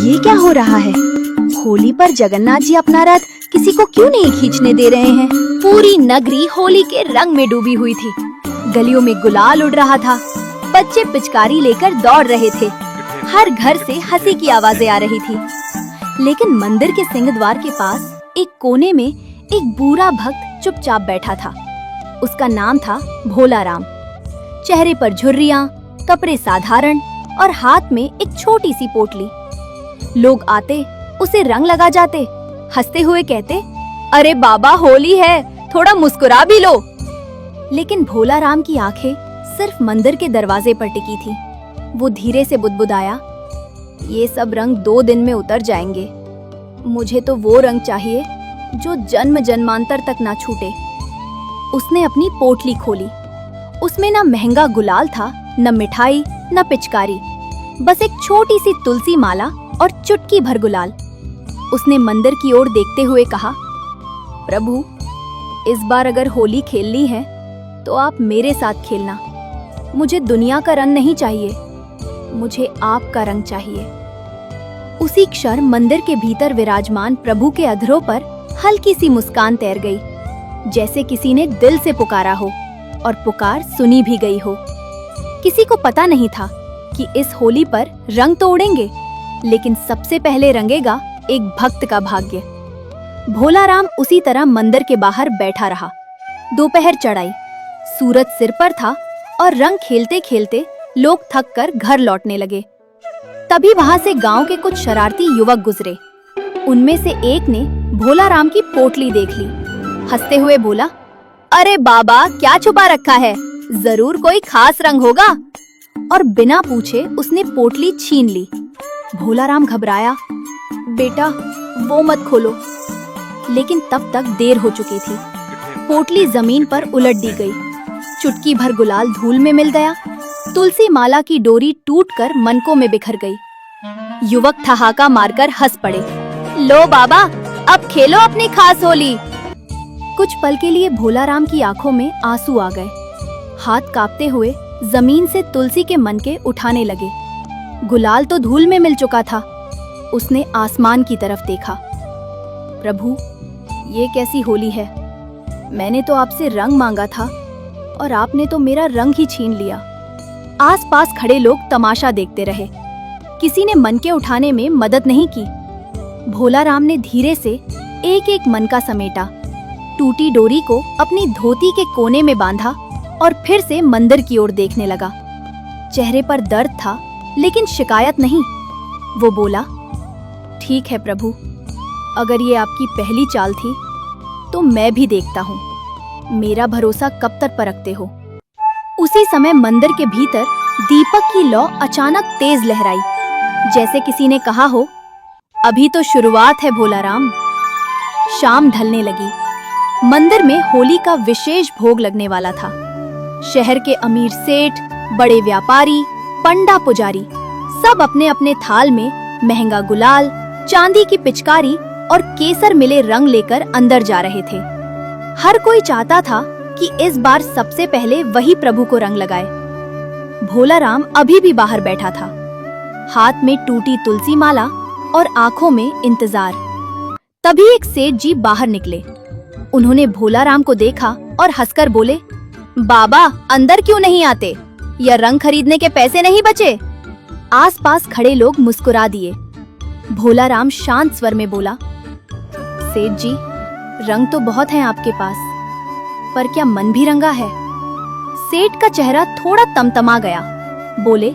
ये क्या हो रहा है? होली पर जगन्नाथ जी अपना रथ किसी को क्यों नहीं खींचने दे रहे हैं? पूरी नगरी होली के रंग में डूबी हुई थी। गलियों में गुलाल उड़ रहा था। बच्चे पिचकारी लेकर दौड़ रहे थे। हर घर से हंसी की आवाजें आ रही थी। लेकिन मंदिर के सिंहद्वार के पास एक कोने में एक बूढ़ा भक्त चुपचाप बैठा था। उसका नाम था भोला राम। चेहरे पर झुर्रियां, कपड़े साधारण और हाथ में एक छोटी सी पोटली। लोग आते, उसे रंग लगा जाते, हंसते हुए कहते, अरे बाबा होली है, थोड़ा मुस्कुरा भी लो। लेकिन भोला राम की आंखें सिर्फ मंदिर के दरवाजे पर टिकी थी। वो धीरे से बुदबुदाया, ये सब रंग 2 दिन में उतर जाएंगे। मुझे तो वो रंग चाहिए जो जन्म जन्मांतर तक ना छूटे। उसने अपनी पोटली खोली। उसमें ना महंगा गुलाल था, न मिठाई, न पिचकारी, बस एक छोटी सी तुलसी माला और चुटकी भर गुलाल। उसने मंदिर की ओर देखते हुए कहा, प्रभु, इस बार अगर होली खेलनी है तो आप मेरे साथ खेलना। मुझे दुनिया का रंग नहीं चाहिए, मुझे आपका रंग चाहिए। उसी क्षण मंदिर के भीतर विराजमान प्रभु के अधरों पर हल्की सी मुस्कान तैर गई, जैसे किसी ने दिल से पुकारा हो और पुकार सुनी भी गई हो। किसी को पता नहीं था कि इस होली पर रंग तो उड़ेंगे, लेकिन सबसे पहले रंगेगा एक भक्त का भाग्य। भोला राम उसी तरह मंदिर के बाहर बैठा रहा। दोपहर चढ़ आई, सूरज सिर पर था और रंग खेलते खेलते लोग थक कर घर लौटने लगे। तभी वहां से गांव के कुछ शरारती युवक गुजरे। उनमें से एक ने भोला राम की पोटली देख ली। हंसते हुए बोला, अरे बाबा, क्या छुपा रखा है? जरूर कोई खास रंग होगा। और बिना पूछे उसने पोटली छीन ली। भोला राम घबराया, बेटा वो मत खोलो। लेकिन तब तक देर हो चुकी थी। पोटली जमीन पर उलट दी गई। चुटकी भर गुलाल धूल में मिल गया। तुलसी माला की डोरी टूटकर मनकों में बिखर गई। युवक ठहाका मारकर हंस पड़े, लो बाबा, अब खेलो अपनी खास होली। कुछ पल के लिए भोला राम की आंखों में आंसू आ गए। हाथ कांपते हुए जमीन से तुलसी के मनके उठाने लगे। गुलाल तो धूल में मिल चुका था। उसने आसमान की तरफ देखा। प्रभु, ये कैसी होली है? मैंने तो आपसे रंग मांगा था और आपने तो मेरा रंग ही छीन लिया। आसपास खड़े लोग तमाशा देखते रहे। किसी ने मनके उठाने में मदद नहीं की। भोला राम ने धीरे से एक एक मनका समेटा, टूटी डोरी को अपनी धोती के कोने में बांधा और फिर से मंदिर की ओर देखने लगा। चेहरे पर दर्द था, लेकिन शिकायत नहीं। वो बोला, ठीक है प्रभु, अगर ये आपकी पहली चाल थी तो मैं भी देखता हूँ मेरा भरोसा कब तक परखते हो। उसी समय मंदिर के भीतर दीपक की लौ अचानक तेज लहराई, जैसे किसी ने कहा हो, अभी तो शुरुआत है भोला राम। शाम ढलने लगी। मंदिर में होली का विशेष भोग लगने वाला था। शहर के अमीर सेठ, बड़े व्यापारी, पंडा पुजारी सब अपने अपने थाल में महंगा गुलाल, चांदी की पिचकारी और केसर मिले रंग लेकर अंदर जा रहे थे। हर कोई चाहता था कि इस बार सबसे पहले वही प्रभु को रंग लगाए। भोला राम अभी भी बाहर बैठा था, हाथ में टूटी तुलसी माला और आंखों में इंतजार। तभी एक सेठ जी बाहर निकले। उन्होंने भोला राम को देखा और हंसकर बोले, बाबा, अंदर क्यों नहीं आते? या रंग खरीदने के पैसे नहीं बचे? आसपास खड़े लोग मुस्कुरा दिए। भोला राम शांत स्वर में बोला, सेठ जी, रंग तो बहुत हैं आपके पास, पर क्या मन भी रंगा है? सेठ का चेहरा थोड़ा तमतमा गया। बोले,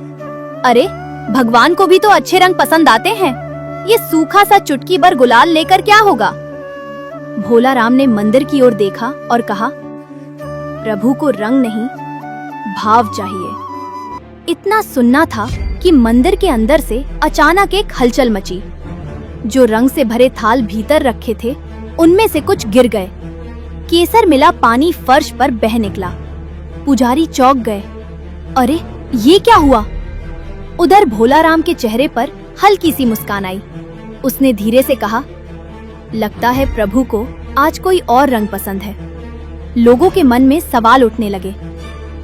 अरे भगवान को भी तो अच्छे रंग पसंद आते हैं। ये सूखा सा चुटकी भर गुलाल लेकर क्या होगा? भोला राम ने मंदिर की ओर देखा और कहा, प्रभु को रंग नहीं, भाव चाहिए। इतना सुनना था कि मंदिर के अंदर से अचानक एक हलचल मची। जो रंग से भरे थाल भीतर रखे थे, उनमें से कुछ गिर गए। केसर मिला पानी फर्श पर बह निकला। पुजारी चौंक गए, अरे ये क्या हुआ? उधर भोला राम के चेहरे पर हल्की सी मुस्कान आई। उसने धीरे से कहा, लगता है प्रभु को आज कोई और रंग पसंद है। लोगों के मन में सवाल उठने लगे,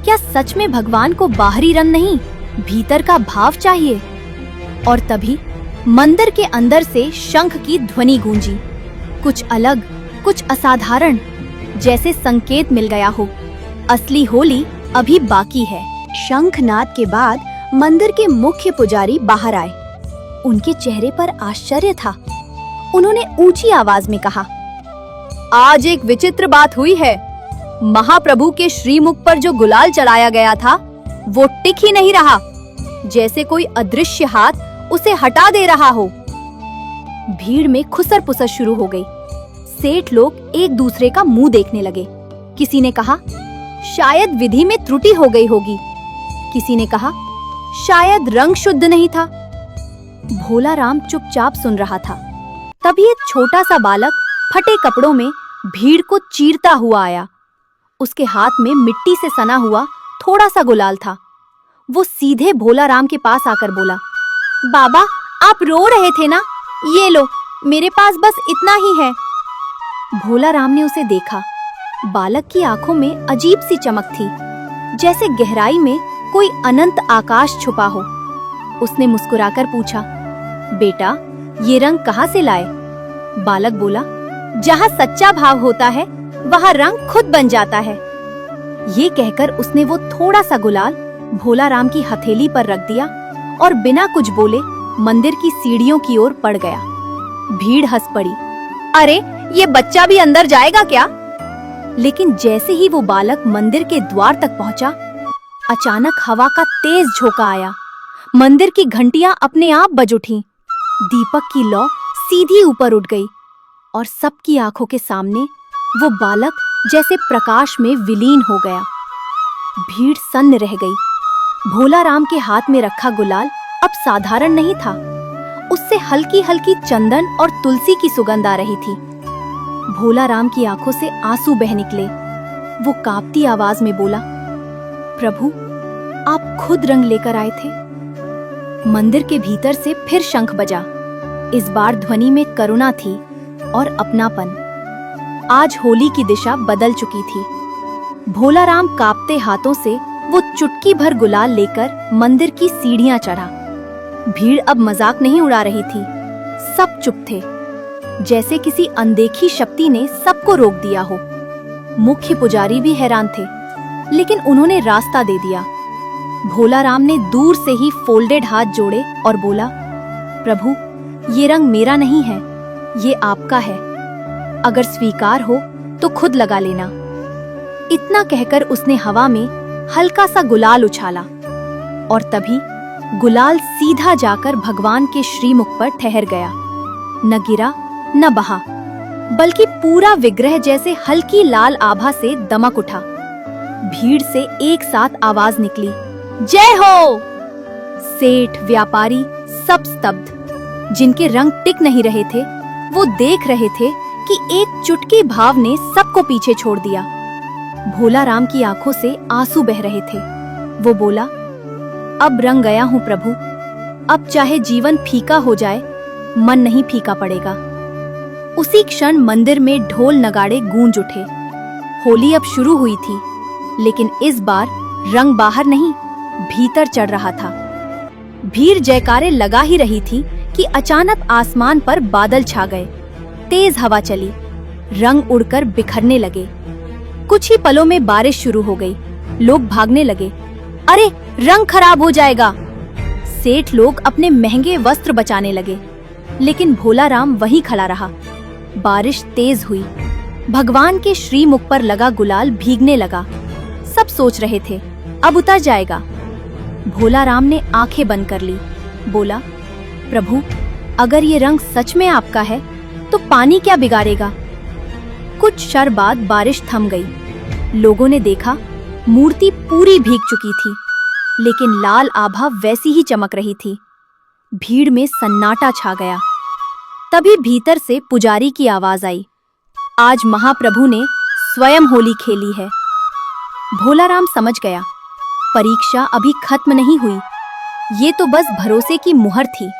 क्या सच में भगवान को बाहरी रंग नहीं, भीतर का भाव चाहिए? और तभी मंदिर के अंदर से शंख की ध्वनि गूंजी। कुछ अलग, कुछ असाधारण, जैसे संकेत मिल गया हो। असली होली अभी बाकी है। शंखनाद के बाद मंदिर के मुख्य पुजारी बाहर आए। उनके चेहरे पर आश्चर्य था। उन्होंने ऊंची आवाज में कहा, आज एक विचित्र बात हुई है। महाप्रभु के श्रीमुख पर जो गुलाल चढ़ाया गया था वो टिक ही नहीं रहा, जैसे कोई अदृश्य हाथ उसे हटा दे रहा हो। भीड़ में खुसर पुसर शुरू हो गई। सेठ लोग एक दूसरे का मुंह देखने लगे। किसी ने कहा, शायद विधि में त्रुटि हो गई होगी। किसी ने कहा, शायद रंग शुद्ध नहीं था। भोला राम चुपचाप सुन रहा था। तभी एक छोटा सा बालक फटे कपड़ों में भीड़ को चीरता हुआ आया। उसके हाथ में मिट्टी से सना हुआ थोड़ा सा गुलाल था। वो सीधे भोला राम के पास आकर बोला, बाबा, आप रो रहे थे ना? ये लो, मेरे पास बस इतना ही है। भोला राम ने उसे देखा। बालक की आंखों में अजीब सी चमक थी, जैसे गहराई में कोई अनंत आकाश छुपा हो। उसने मुस्कुराकर पूछा, बेटा, ये रंग कहाँ से लाए? बालक बोला, जहाँ सच्चा भाव होता है वहाँ रंग खुद बन जाता है। ये कहकर उसने वो थोड़ा सा गुलाल भोला राम की हथेली पर रख दिया और बिना कुछ बोले मंदिर की सीढ़ियों की ओर बढ़ गया। भीड़ हंस पड़ी। अरे, ये बच्चा भी अंदर जाएगा क्या? लेकिन जैसे ही वो बालक मंदिर के द्वार तक पहुंचा, अचानक हवा का तेज झोंका आया। मंदिर की घंटियां अपने आप बज उठीं। दीपक की लौ सीधी ऊपर उठ गई और सबकी आंखों के सामने वो बालक जैसे प्रकाश में विलीन हो गया। भीड़ सन्न रह गई। भोला राम के हाथ में रखा गुलाल अब साधारण नहीं था। उससे हल्की हल्की चंदन और तुलसी की सुगंध आ रही थी। भोला राम की आंखों से आंसू बह निकले। वो कांपती आवाज में बोला, प्रभु, आप खुद रंग लेकर आए थे। मंदिर के भीतर से फिर शंख बजा। इस बार ध्वनि में करुणा थी और अपनापन। आज होली की दिशा बदल चुकी थी। भोला राम कांपते हाथों से वो चुटकी भर गुलाल लेकर मंदिर की सीढ़ियां चढ़ा। भीड़ अब मजाक नहीं उड़ा रही थी। सब चुप थे, जैसे किसी अनदेखी शक्ति ने सबको रोक दिया हो। मुख्य पुजारी भी हैरान थे, लेकिन उन्होंने रास्ता दे दिया। भोला राम ने दूर से ही फोल्डेड हाथ जोड़े और बोला, प्रभु, ये रंग मेरा नहीं है, ये आपका है। अगर स्वीकार हो तो खुद लगा लेना। इतना कहकर उसने हवा में हल्का सा गुलाल उछाला और तभी गुलाल सीधा जाकर भगवान के श्रीमुख पर ठहर गया। न गिरा न बहा, बल्कि पूरा विग्रह जैसे हल्की लाल आभा से दमक उठा। भीड़ से एक साथ आवाज निकली, जय हो। सेठ, व्यापारी सब स्तब्ध। जिनके रंग टिक नहीं रहे थे वो देख रहे थे कि एक चुटकी भाव ने सबको पीछे छोड़ दिया। भोला राम की आंखों से आंसू बह रहे थे। वो बोला, अब रंग गया हूँ प्रभु। अब चाहे जीवन फीका हो जाए, मन नहीं फीका पड़ेगा। उसी क्षण मंदिर में ढोल नगाड़े गूंज उठे। होली अब शुरू हुई थी, लेकिन इस बार रंग बाहर नहीं, भीतर चढ़ रहा था। भीड़ जयकारे लगा ही रही थी कि अचानक आसमान पर बादल छा गए। तेज हवा चली, रंग उड़कर बिखरने लगे। कुछ ही पलों में बारिश शुरू हो गई। लोग भागने लगे। अरे, रंग खराब हो जाएगा। सेठ लोग अपने महंगे वस्त्र बचाने लगे, लेकिन भोला राम वहीं खड़ा रहा। बारिश तेज हुई। भगवान के श्रीमुख पर लगा गुलाल भीगने लगा। सब सोच रहे थे, अब उतर जाएगा। भोला राम ने आंखें बंद कर ली। बोला, प्रभु, अगर ये रंग सच में आपका है तो पानी क्या बिगाड़ेगा। कुछ क्षण बाद बारिश थम गई। लोगों ने देखा, मूर्ति पूरी भीग चुकी थी, लेकिन लाल आभा वैसी ही चमक रही थी। भीड़ में सन्नाटा छा गया। तभी भीतर से पुजारी की आवाज आई, आज महाप्रभु ने स्वयं होली खेली है। भोला राम समझ गया, परीक्षा अभी खत्म नहीं हुई, ये तो बस भरोसे की मुहर थी।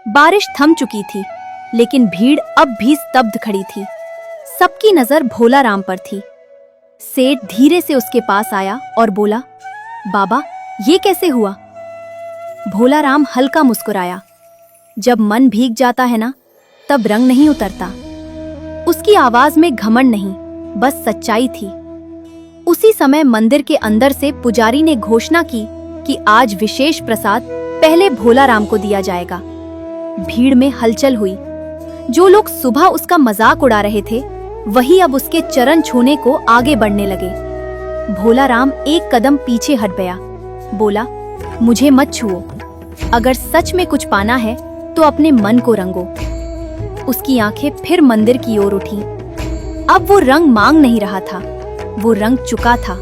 बारिश थम चुकी थी, लेकिन भीड़ अब भी स्तब्ध खड़ी थी। सबकी नजर भोला राम पर थी। सेठ धीरे से उसके पास आया और बोला, बाबा, ये कैसे हुआ? भोला राम हल्का मुस्कुराया, जब मन भीग जाता है ना, तब रंग नहीं उतरता। उसकी आवाज में घमंड नहीं, बस सच्चाई थी। उसी समय मंदिर के अंदर से पुजारी ने घोषणा की कि आज विशेष प्रसाद पहले भोला राम को दिया जाएगा। भीड़ में हलचल हुई। जो लोग सुबह उसका मजाक उड़ा रहे थे, वही अब उसके चरण छूने को आगे बढ़ने लगे। भोला राम एक कदम पीछे हट गया, बोला, मुझे मत छुओ। अगर सच में कुछ पाना है तो अपने मन को रंगो। उसकी आंखें फिर मंदिर की ओर उठी। अब वो रंग मांग नहीं रहा था, वो रंग चुका था।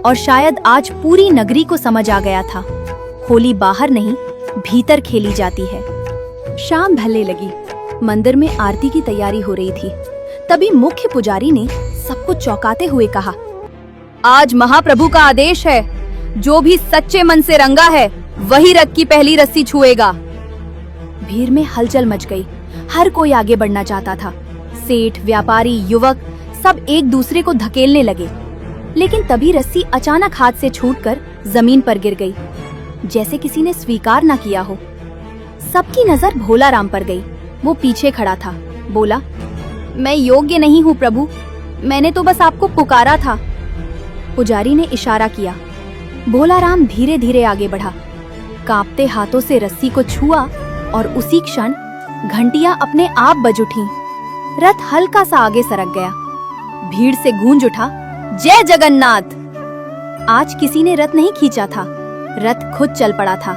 और शायद आज पूरी नगरी को समझ आ गया था, होली बाहर नहीं, भीतर खेली जाती है। शाम ढलने लगी। मंदिर में आरती की तैयारी हो रही थी। तभी मुख्य पुजारी ने सबको चौंकाते हुए कहा, आज महाप्रभु का आदेश है, जो भी सच्चे मन से रंगा है वही रथ की पहली रस्सी छुएगा। भीड़ में हलचल मच गई। हर कोई आगे बढ़ना चाहता था। सेठ, व्यापारी, युवक सब एक दूसरे को धकेलने लगे। लेकिन तभी रस्सी अचानक हाथ से छूटकर जमीन पर गिर गई, जैसे किसी ने स्वीकार न किया हो। सबकी नजर भोला राम पर गई। वो पीछे खड़ा था, बोला, मैं योग्य नहीं हूँ प्रभु, मैंने तो बस आपको पुकारा था। पुजारी ने इशारा किया। भोला राम धीरे धीरे आगे बढ़ा, कांपते हाथों से रस्सी को छुआ और उसी क्षण घंटियां अपने आप बज उठी। रथ हल्का सा आगे सरक गया। भीड़ से गूंज उठा, जय जगन्नाथ। आज किसी ने रथ नहीं खींचा था, रथ खुद चल पड़ा था।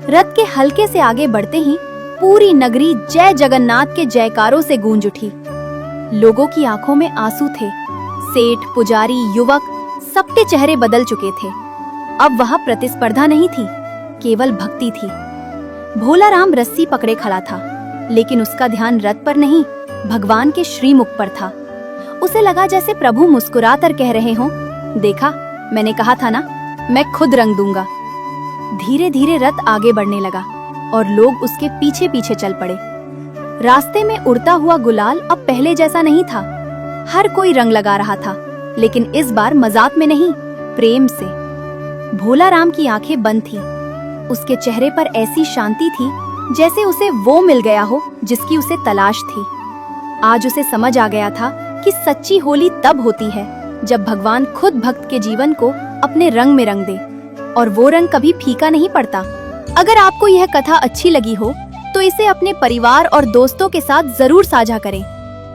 रथ के हल्के से आगे बढ़ते ही पूरी नगरी जय जगन्नाथ के जयकारों से गूंज उठी। लोगों की आंखों में आंसू थे। सेठ, पुजारी, युवक सबके चेहरे बदल चुके थे। अब वहां प्रतिस्पर्धा नहीं थी, केवल भक्ति थी। भोला राम रस्सी पकड़े खड़ा था, लेकिन उसका ध्यान रथ पर नहीं, भगवान के श्रीमुख पर था। उसे लगा जैसे प्रभु मुस्कुरा कर कह रहे हों, देखा, मैंने कहा था ना, मैं खुद रंग दूंगा। धीरे धीरे रथ आगे बढ़ने लगा और लोग उसके पीछे पीछे चल पड़े। रास्ते में उड़ता हुआ गुलाल अब पहले जैसा नहीं था। हर कोई रंग लगा रहा था, लेकिन इस बार मजाक में नहीं, प्रेम से। भोला राम की आंखें बंद थीं। उसके चेहरे पर ऐसी शांति थी जैसे उसे वो मिल गया हो जिसकी उसे तलाश थी। आज उसे समझ आ गया था कि सच्ची होली तब होती है जब भगवान खुद भक्त के जीवन को अपने रंग में रंग दे, और वो रंग कभी फीका नहीं पड़ता। अगर आपको यह कथा अच्छी लगी हो तो इसे अपने परिवार और दोस्तों के साथ जरूर साझा करें।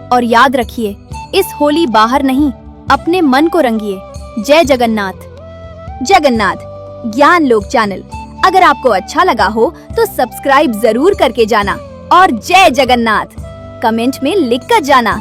और याद रखिए, इस होली बाहर नहीं, अपने मन को रंगिए। जय जगन्नाथ। जगन्नाथ ज्ञान लोक चैनल अगर आपको अच्छा लगा हो तो सब्सक्राइब जरूर करके जाना और जय जगन्नाथ कमेंट में लिख कर जाना।